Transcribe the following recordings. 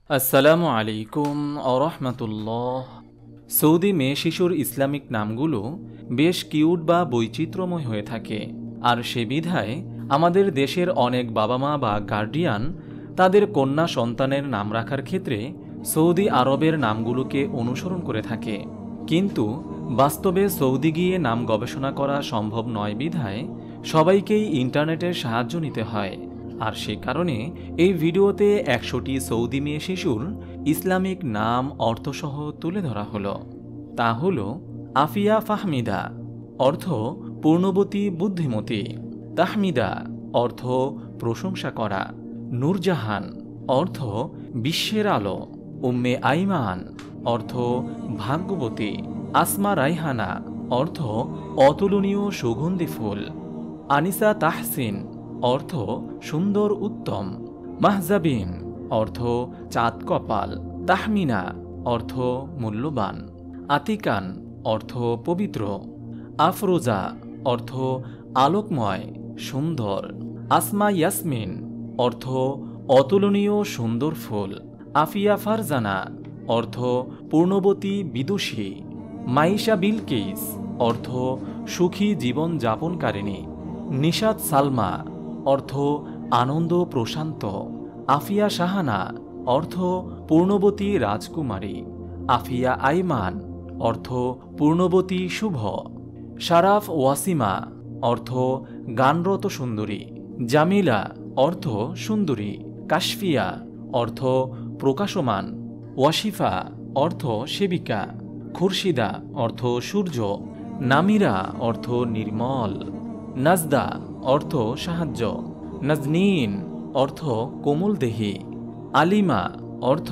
আসসালামু আলাইকুম আরহামতুল্লাহ। সৌদি মেয়ে শিশুর ইসলামিক নামগুলো বেশ কিউট বা বৈচিত্র্যময় হয়ে থাকে, আর সে বিধায় আমাদের দেশের অনেক বাবা মা বা গার্ডিয়ান তাদের কন্যা সন্তানের নাম রাখার ক্ষেত্রে সৌদি আরবের নামগুলোকে অনুসরণ করে থাকে। কিন্তু বাস্তবে সৌদি গিয়ে নাম গবেষণা করা সম্ভব নয় বিধায় সবাইকেই ইন্টারনেটের সাহায্য নিতে হয়। আর সে কারণে এই ভিডিওতে ১০০টি সৌদি মেয়ে শিশুর ইসলামিক নাম অর্থসহ তুলে ধরা হলো। তা হল আফিয়া ফাহমিদা, অর্থ পূর্ণবতী বুদ্ধিমতী; তাহমিদা, অর্থ প্রশংসা করা; নূরজাহান, অর্থ বিশ্বের আলো; উম্মে আইমান, অর্থ ভাগ্যবতী; আসমা রাইহানা, অর্থ অতুলনীয় সুগন্ধি ফুল; আনিসা তাহসিন, অর্থ সুন্দর উত্তম; মাহজাবিন, অর্থ চাঁদ কপাল; তাহমিনা, অর্থ মূল্যবান; আতিকান, অর্থ পবিত্র; আফরোজা, অর্থ আলোকময় সুন্দর; আসমা ইয়াসমিন, অর্থ অতুলনীয় সুন্দর ফুল; আফিয়া ফারজানা, অর্থ পূর্ণবতী বিদুষী; মাইশা বিলকিস, অর্থ সুখী জীবন যাপনকারিণী; নিশাত সালমা, অর্থ আনন্দ প্রশান্ত; আফিয়া শাহানা, অর্থ পূর্ণবতী রাজকুমারী; আফিয়া আইমান, অর্থ পূর্ণবতী শুভ; শারাফ ওয়াসিমা, অর্থ গানরত সুন্দরী; জামিলা, অর্থ সুন্দরী; কাশফিয়া, অর্থ প্রকাশমান; ওয়াশিফা, অর্থ সেবিকা; খুরশিদা, অর্থ সূর্য; নামিরা, অর্থ নির্মল; নাজদা, অর্থ সাহায্য; নাজনীন, অর্থ কোমল দেহী; আলিমা, অর্থ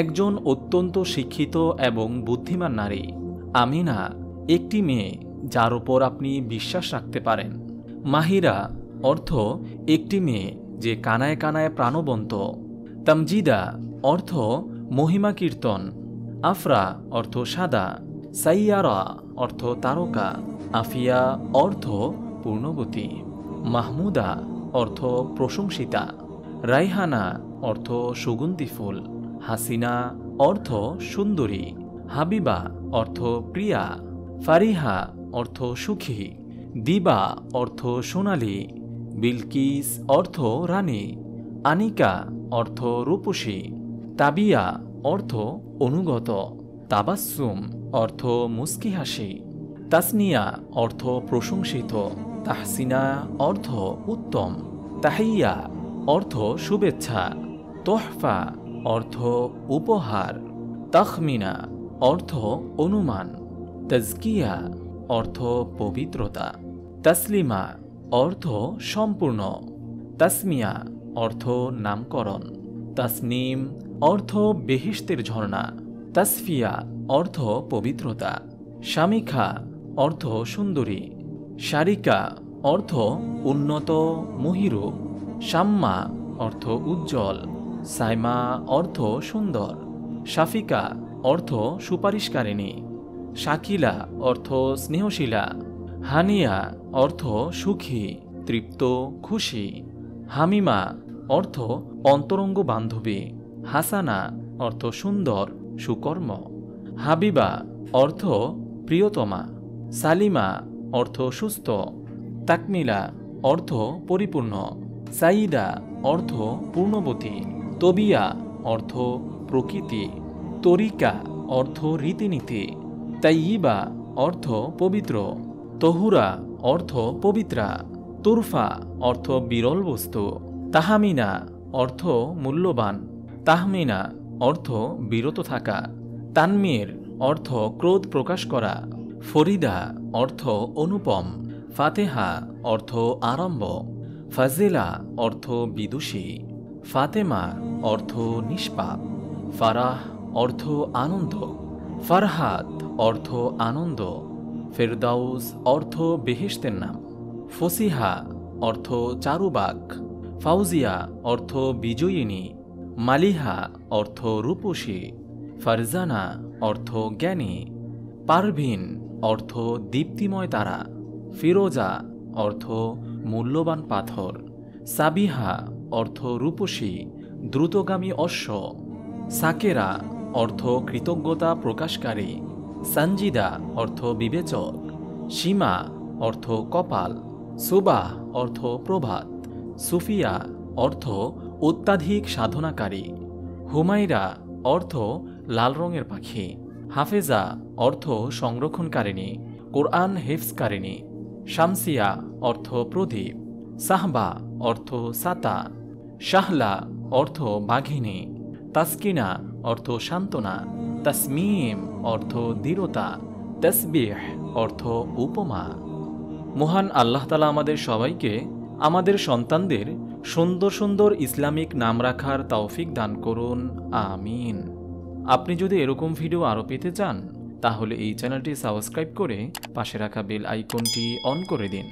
একজন অত্যন্ত শিক্ষিত এবং বুদ্ধিমান নারী; আমিনা, একটি মেয়ে যার উপর আপনি বিশ্বাস রাখতে পারেন; মাহিরা, অর্থ একটি মেয়ে যে কানায় কানায় প্রাণবন্ত; তামজিদা, অর্থ মহিমা কীর্তন; আফরা, অর্থ সাদা; সাইয়ারা, অর্থ তারকা; আফিয়া, অর্থ পূর্ণবতী; মাহমুদা, অর্থ প্রশংসিতা; রাইহানা, অর্থ সুগন্ধি ফুল; হাসিনা, অর্থ সুন্দরী; হাবিবা, অর্থ প্রিয়া; ফারিহা, অর্থ সুখী; দিবা, অর্থ সোনালী; বিলকিস, অর্থ রানী; আনিকা, অর্থ রূপসী; তাবিয়া, অর্থ অনুগত; তাবাসসুম, অর্থ মুস্কি হাসি; তাসনিয়া, অর্থ প্রশংসিত; তাহসিনা, অর্থ উত্তম; তাহিয়া, অর্থ শুভেচ্ছা; তোহফা, অর্থ উপহার; তাখমিনা, অর্থ অনুমান; তাজকিয়া, অর্থ পবিত্রতা; তাসলিমা, অর্থ সম্পূর্ণ; তাসমিয়া, অর্থ নামকরণ; তাসনিম, অর্থ বেহেশতের ঝর্ণা; তাসফিয়া, অর্থ পবিত্রতা; শামিখা, অর্থ সুন্দরী; শারিকা, অর্থ উন্নত মহিরূপ; শাম্মা, অর্থ উজ্জ্বল; সাইমা, অর্থ সুন্দর; শাফিকা, অর্থ সুপারিশকারিণী; শাকিলা, অর্থ স্নেহশীলা; হানিয়া, অর্থ সুখী তৃপ্ত খুশি; হামিমা, অর্থ অন্তরঙ্গ বান্ধবী; হাসানা, অর্থ সুন্দর সুকর্ম; হাবিবা, অর্থ প্রিয়তমা; সালিমা, অর্থ সুস্থ; তাকমিলা, অর্থ পরিপূর্ণ; সাইদা, অর্থ পূর্ণবতী; তবিয়া, অর্থ প্রকৃতি; তরিকা, অর্থ রীতিনীতি; তাইয়িবা, অর্থ পবিত্র; তহুরা, অর্থ পবিত্রা; তুরফা, অর্থ বিরল বস্তু; তাহামিনা, অর্থ মূল্যবান; তাহমিনা, অর্থ বিরত থাকা; তানমির, অর্থ ক্রোধ প্রকাশ করা; ফরিদা, অর্থ অনুপম; ফাতেহা, অর্থ আরম্ভ; ফাজিলা, অর্থ বিদুষী; ফাতেমা, অর্থ নিষ্পাপ; ফারাহ, অর্থ আনন্দ; ফারহাত, অর্থ আনন্দ; ফেরদাউস, অর্থ বেহেশতের নাম; ফসিহা, অর্থ চারুবাক; ফাউজিয়া, অর্থ বিজয়িনী; মালিহা, অর্থ রূপসী; ফারজানা, অর্থ জ্ঞানী; পারভিন, অর্থ দীপ্তিময় তারা; ফিরোজা, অর্থ মূল্যবান পাথর; সাবিহা, অর্থ রূপসী দ্রুতগামী অশ্ব; সাকেরা অর্থ কৃতজ্ঞতা প্রকাশকারী, সঞ্জিদা অর্থ বিবেচক, সীমা অর্থ কপাল, সুবাহ অর্থ প্রভাত, সুফিয়া অর্থ অত্যাধিক সাধনাকারী, হুমাইরা অর্থ লাল রঙের পাখি, হাফেজা অর্থ সংরক্ষণকারিণী, কোরআন হেফজকারিণী, শামসিয়া অর্থ প্রদীপ, সাহবা অর্থ সাতা, শাহলা অর্থ বাঘিনী, তাসকিনা অর্থ সান্ত্বনা, তসমিম অর্থ দৃঢ়তা, তসবিহ অর্থ উপমা। মহান আল্লাহ তাআলা আমাদের সবাইকে আমাদের সন্তানদের সুন্দর সুন্দর ইসলামিক নাম রাখার তৌফিক দান করুন, আমিন। আপনি যদি এরকম ভিডিও আরও পেতে চান তাহলে এই চ্যানেলটি সাবস্ক্রাইব করে পাশে রাখা বেল আইকনটি অন করে দিন।